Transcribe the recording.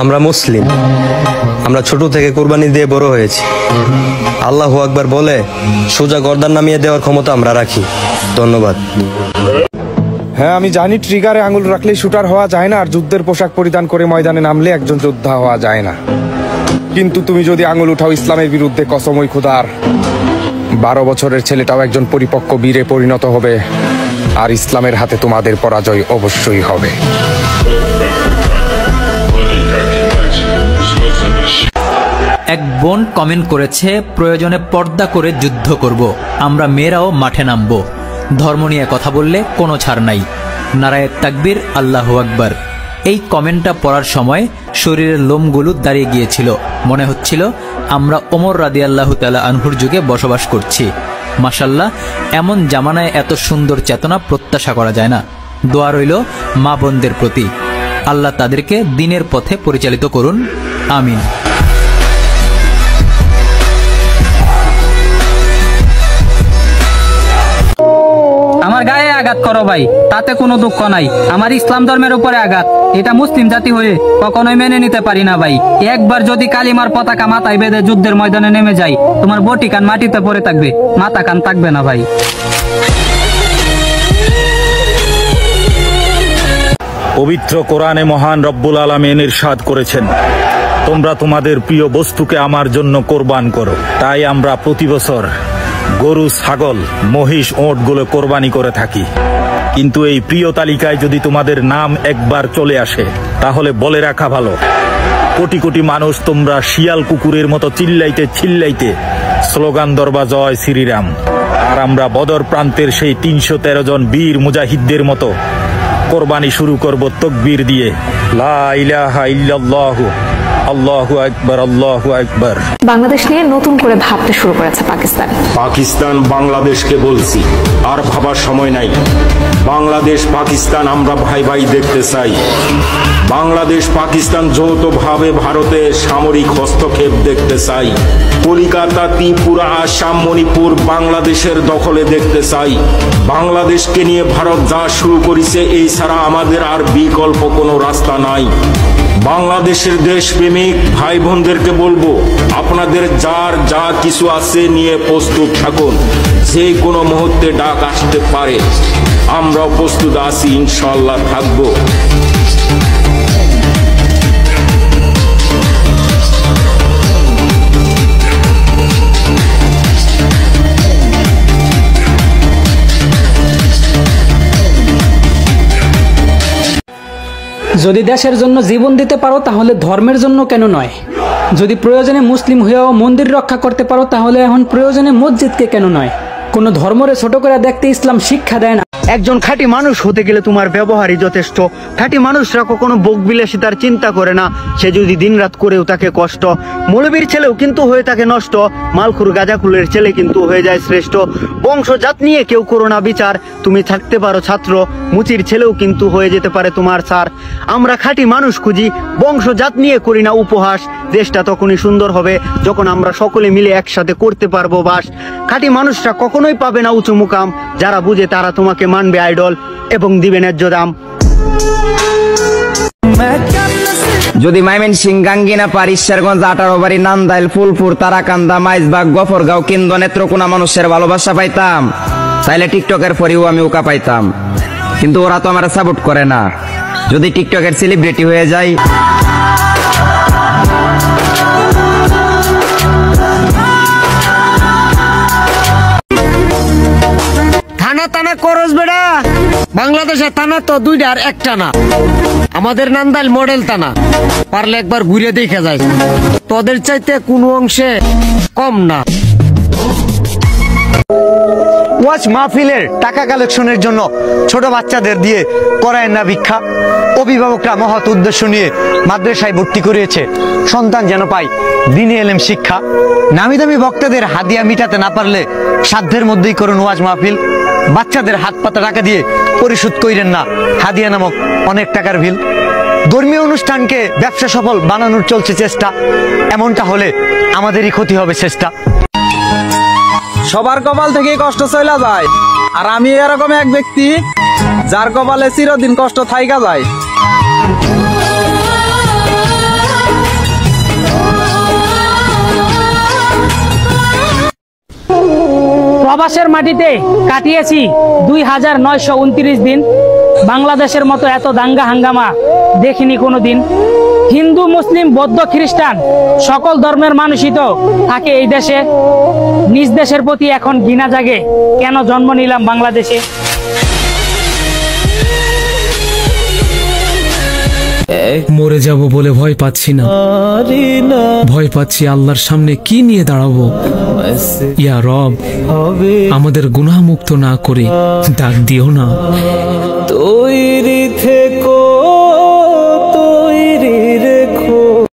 আমরা মুসলিম, আমরা ছোট থেকে কোরবানি দিয়ে বড় হয়েছি। আল্লাহু আকবার বলে সোজা গর্দান নামিয়ে দেওয়ার ক্ষমতা আমরা রাখি। ধন্যবাদ। হ্যাঁ, আমি জানি ট্রিগারে আঙুল রাখলেই শুটার হওয়া যায় না, আর যুদ্ধের পোশাক পরিধান করে ময়দানে নামলে একজন যোদ্ধা হওয়া যায় না। কিন্তু তুমি যদি আঙুল উঠাও ইসলামের বিরুদ্ধে, কসমই খোদার, 12 বছরের ছেলেটাও একজন পরিপক্ক বীরে পরিণত হবে, আর ইসলামের হাতে তোমাদের পরাজয় অবশ্যই হবে। এক বোন কমেন্ট করেছে, প্রয়োজনে পর্দা করে যুদ্ধ করব, আমরা মেয়েরাও মাঠে নামব, ধর্ম নিয়ে কথা বললে কোনো ছাড় নাই। নারায়ে তাকবীর, আল্লাহু আকবার। এই কমেন্টটা পড়ার সময় শরীরের লোমগুলো দাঁড়িয়ে গিয়েছিল। মনে হচ্ছিল আমরা ওমর রাদিয়াল্লাহু তাআলা আনহুর যুগে বসবাস করছি। মাশাআল্লাহ, এমন জামানায় এত সুন্দর চেতনা প্রত্যাশা করা যায় না। দোয়া রইল মা বোনদের প্রতি, আল্লাহ তাদেরকে দ্বীনের পথে পরিচালিত করুন, আমিন। আমার গায়ে আঘাত করো ভাই, তাতে কোনো দুঃখ নাই। আমার ইসলাম ধর্মের উপরে আঘাত, এটা মুসলিম জাতি হয়ে কখনোই মেনে নিতে পারি না ভাই। একবার যদি কালিমার পতাকা মাথায় বেঁধে যুদ্ধের ময়দানে নেমে যাই, তোমার বটি কান মাটিতে পড়ে থাকবে, মাথা কান থাকবে না ভাই। পবিত্র কোরআনে মহান রব্বুল আলামিন ইরশাদ করেছেন, তোমরা তোমাদের প্রিয় বস্তুকে আমার জন্য কোরবান করো। তাই আমরা প্রতি বছর গরু, ছাগল, মহিষ, ওঁটগুলো কোরবানি করে থাকি। কিন্তু এই প্রিয় তালিকায় যদি তোমাদের নাম একবার চলে আসে, তাহলে বলে রাখা ভালো, কোটি কোটি মানুষ তোমরা শিয়াল কুকুরের মতো চিল্লাইতে চিল্লাইতে স্লোগান ধরবা জয় শ্রীরাম, আর আমরা বদর প্রান্তের সেই 313 জন বীর মুজাহিদদের মতো কোরবানি শুরু করব তাকবীর দিয়ে, লা ইলাহা ইল্লাল্লাহু, আল্লাহু আকবার, আল্লাহু আকবার। বাংলাদেশ নিয়ে নতুন করে ভাবতে শুরু করেছে পাকিস্তান। বাংলাদেশকে বলছি, আর ভাবার সময় নাই। বাংলাদেশ পাকিস্তান আমরা ভাই ভাই দেখতে চাই। বাংলাদেশ পাকিস্তান যৌথভাবে ভারতে সামরিক হস্তক্ষেপ দেখতে চাই। কলিকাতা, ত্রিপুরা, আসাম, মণিপুর বাংলাদেশের দখলে দেখতে চাই। বাংলাদেশকে নিয়ে ভারত যা শুরু করেছে, এই ছাড়া আমাদের আর বিকল্প কোনো রাস্তা নাই। বাংলাদেশের দেশপ্রেমিক ভাই বোনদেরকে বলবো, আপনাদের যার যা কিছু আছে নিয়ে প্রস্তুত থাকুন। যে কোনো মুহূর্তে ডাক আসতে পারে, আমরাও প্রস্তুত আছি, ইনশাআল্লাহ থাকবো। যদি দেশের জন্য জীবন দিতে পারো, তাহলে ধর্মের জন্য কেন নয়? যদি প্রয়োজনে মুসলিম হয়েও মন্দির রক্ষা করতে পারো, তাহলে এখন প্রয়োজনে মসজিদকে কেন নয়? কোনো ধর্মরে ছোট করে দেখতে ইসলাম শিক্ষা দেয় না। একজন খাঁটি মানুষ হতে গেলে তোমার ব্যবহারই যথেষ্ট। খাঁটি মানুষরা কখনো ভোগ বিলাসিতার চিন্তা করে না। সে যদি দিনরাত করেও তাকে কষ্ট। মৌলবীর ছেলেও কিন্তু হয়ে থাকে নষ্ট, মালখুর গাঁজাখুলের ছেলে কিন্তু হয়ে যায় শ্রেষ্ঠ। বংশজাত নিয়ে কেউ করো না বিচার, তুমি থাকতে পারো ছাত্র, মুচির ছেলেও কিন্তু হয়ে যেতে পারে তোমার স্যার। আমরা খাঁটি মানুষ খুঁজি, বংশজাত নিয়ে করি না উপহাস। দেশটা তখনই সুন্দর হবে যখন আমরা সকলে মিলে একসাথে করতে পারবো বাস। খাঁটি মানুষরা কখনোই পাবে না উঁচু মুকাম, যারা বুঝে তারা তোমাকে মানবে আইডল এবং দিবে ন্যায্য দাম। যদি ময়মনসিংহ, গাঙ্গিনাপাড়, ঈশ্বরগঞ্জ, 18 বাড়ি, নান্দাইল, ফুলপুর, তারাকান্দা, মাইজবাগ, গফরগাঁও, কেন্দ্র, নেত্রকোনা মানুষের ভালোবাসা পাইতাম, তাইলে টিকটকের পরেও আমি ওকা পাইতাম। কিন্তু ওরা তো আমার সাপোর্ট করে না। যদি টিকটকের সেলিব্রিটি হয়ে যায়, থানা টানা করস বেড়া। বাংলাদেশের থানা তো 2টা আর 1টা না। আমাদের নান্দাইল মডেল থানা, পারলে একবার ঘুরে দেখে যায়। তোদের চাইতে কোনো অংশে কম না। ওয়াজ মাহফিলের টাকা কালেকশনের জন্য ছোট বাচ্চাদের দিয়ে করায় না ভিক্ষা। অভিভাবকরা মহৎ উদ্দেশ্য নিয়ে মাদ্রাসায় ভর্তি করিয়েছে, সন্তান যেন পায় দ্বীনি ইলম শিক্ষা। নামি দামি বক্তাদের হাদিয়া মিটাতে না পারলে সাধ্যের মধ্যেই করুন ওয়াজ মাহফিল। বাচ্চাদের হাত পাতা টাকা দিয়ে পরিশোধ কইরেন না হাদিয়া নামক অনেক টাকার বিল। ধর্মীয় অনুষ্ঠানকে ব্যবসা সফল বানানোর চলছে চেষ্টা, এমনটা হলে আমাদেরই ক্ষতি হবে চেষ্টা। সবার কপাল থেকে কষ্ট চলে যায়, আর আমি এরকম এক ব্যক্তি যার কপালে চিরদিন কষ্ট থাইকা যায়। প্রবাসের মাটিতে কাটিয়েছি 2929 দিন। বাংলাদেশের মতো এত দাঙ্গা হাঙ্গামা দেখিনি কোনোদিন। হিন্দু, মুসলিম, বৌদ্ধ, খ্রিস্টান সকল ধর্মের মানুষই তো থাকে এই দেশে। নিজ দেশের প্রতি এখন ঘৃণা জাগে, কেন জন্ম নিলাম বাংলাদেশে। মরে যাব বলে ভয় পাচ্ছি না, ভয় পাচ্ছি আল্লাহর সামনে কি নিয়ে দাঁড়াবো। ইয়া রব, আমাদের গুনাহ মুক্ত না করে ডাক দিও না। তৈরি